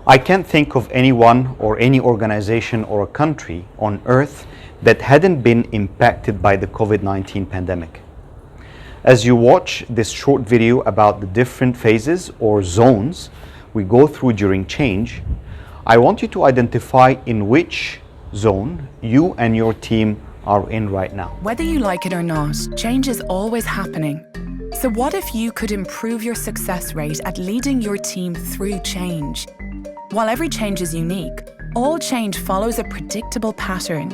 I can't think of anyone or any organization or a country on earth that hadn't been impacted by the COVID-19 pandemic. As you watch this short video about the different phases or zones we go through during change, I want you to identify in which zone you and your team are in right now. Whether you like it or not, change is always happening. So what if you could improve your success rate at leading your team through change? While every change is unique, all change follows a predictable pattern.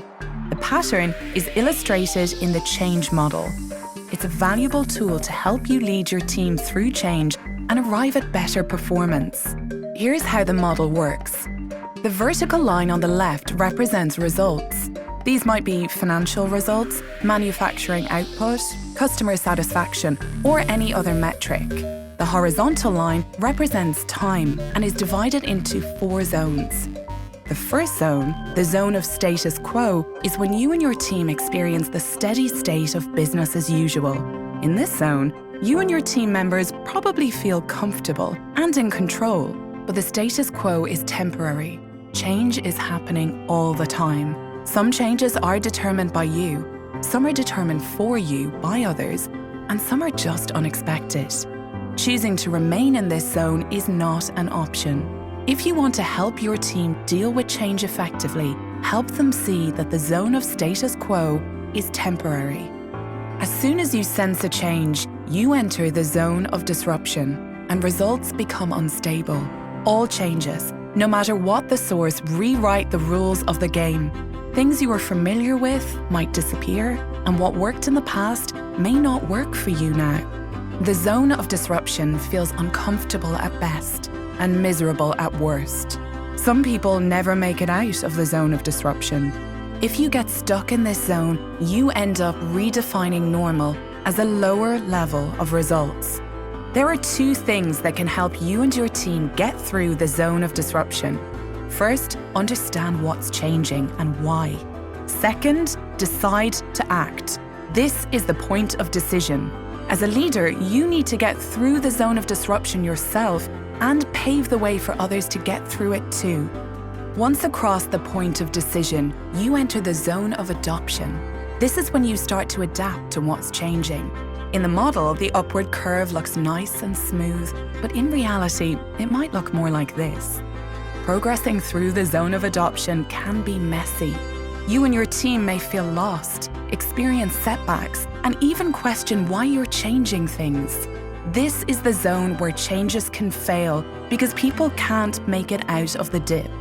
The pattern is illustrated in the change model. It's a valuable tool to help you lead your team through change and arrive at better performance. Here's how the model works. The vertical line on the left represents results. These might be financial results, manufacturing output, customer satisfaction, or any other metric. The horizontal line represents time and is divided into 4 zones. The first zone, the zone of status quo, is when you and your team experience the steady state of business as usual. In this zone, you and your team members probably feel comfortable and in control, but the status quo is temporary. Change is happening all the time. Some changes are determined by you, some are determined for you by others, and some are just unexpected. Choosing to remain in this zone is not an option. If you want to help your team deal with change effectively, help them see that the zone of status quo is temporary. As soon as you sense a change, you enter the zone of disruption, and results become unstable. All changes, no matter what the source, rewrite the rules of the game. Things you were familiar with might disappear, and what worked in the past may not work for you now. The zone of disruption feels uncomfortable at best and miserable at worst. Some people never make it out of the zone of disruption. If you get stuck in this zone, you end up redefining normal as a lower level of results. There are 2 things that can help you and your team get through the zone of disruption. First, understand what's changing and why. Second, decide to act. This is the point of decision. As a leader, you need to get through the zone of disruption yourself and pave the way for others to get through it too. Once across the point of decision, you enter the zone of adoption. This is when you start to adapt to what's changing. In the model, the upward curve looks nice and smooth, but in reality, it might look more like this. Progressing through the zone of adoption can be messy. You and your team may feel lost, experience setbacks, and even question why you're changing things. This is the zone where changes can fail because people can't make it out of the dip.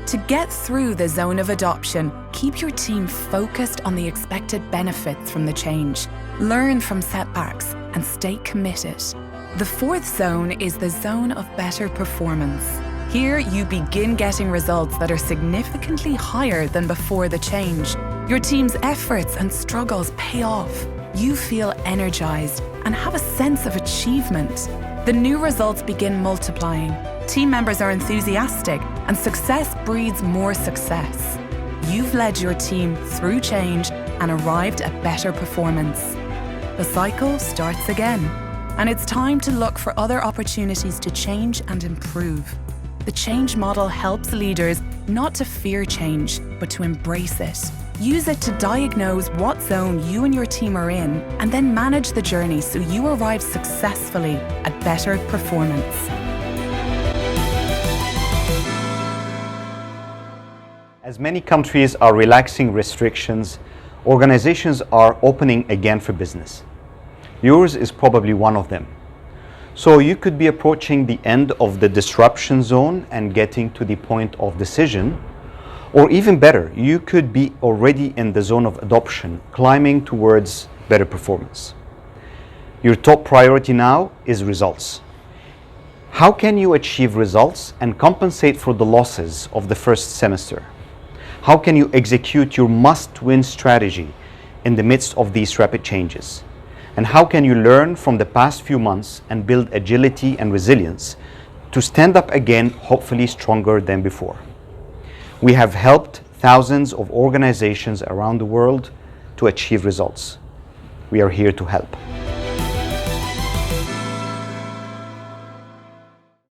To get through the zone of adoption, keep your team focused on the expected benefits from the change. Learn from setbacks and stay committed. The 4th zone is the zone of better performance. Here, you begin getting results that are significantly higher than before the change. Your team's efforts and struggles pay off. You feel energized and have a sense of achievement. The new results begin multiplying. Team members are enthusiastic, and success breeds more success. You've led your team through change and arrived at better performance. The cycle starts again, and it's time to look for other opportunities to change and improve. The change model helps leaders not to fear change, but to embrace it. Use it to diagnose what zone you and your team are in, and then manage the journey so you arrive successfully at better performance. As many countries are relaxing restrictions, organizations are opening again for business. Yours is probably one of them. So you could be approaching the end of the disruption zone and getting to the point of decision, or even better, you could be already in the zone of adoption, climbing towards better performance. Your top priority now is results. How can you achieve results and compensate for the losses of the first semester? How can you execute your must-win strategy in the midst of these rapid changes? And how can you learn from the past few months and build agility and resilience to stand up again, hopefully stronger than before? We have helped thousands of organizations around the world to achieve results. We are here to help.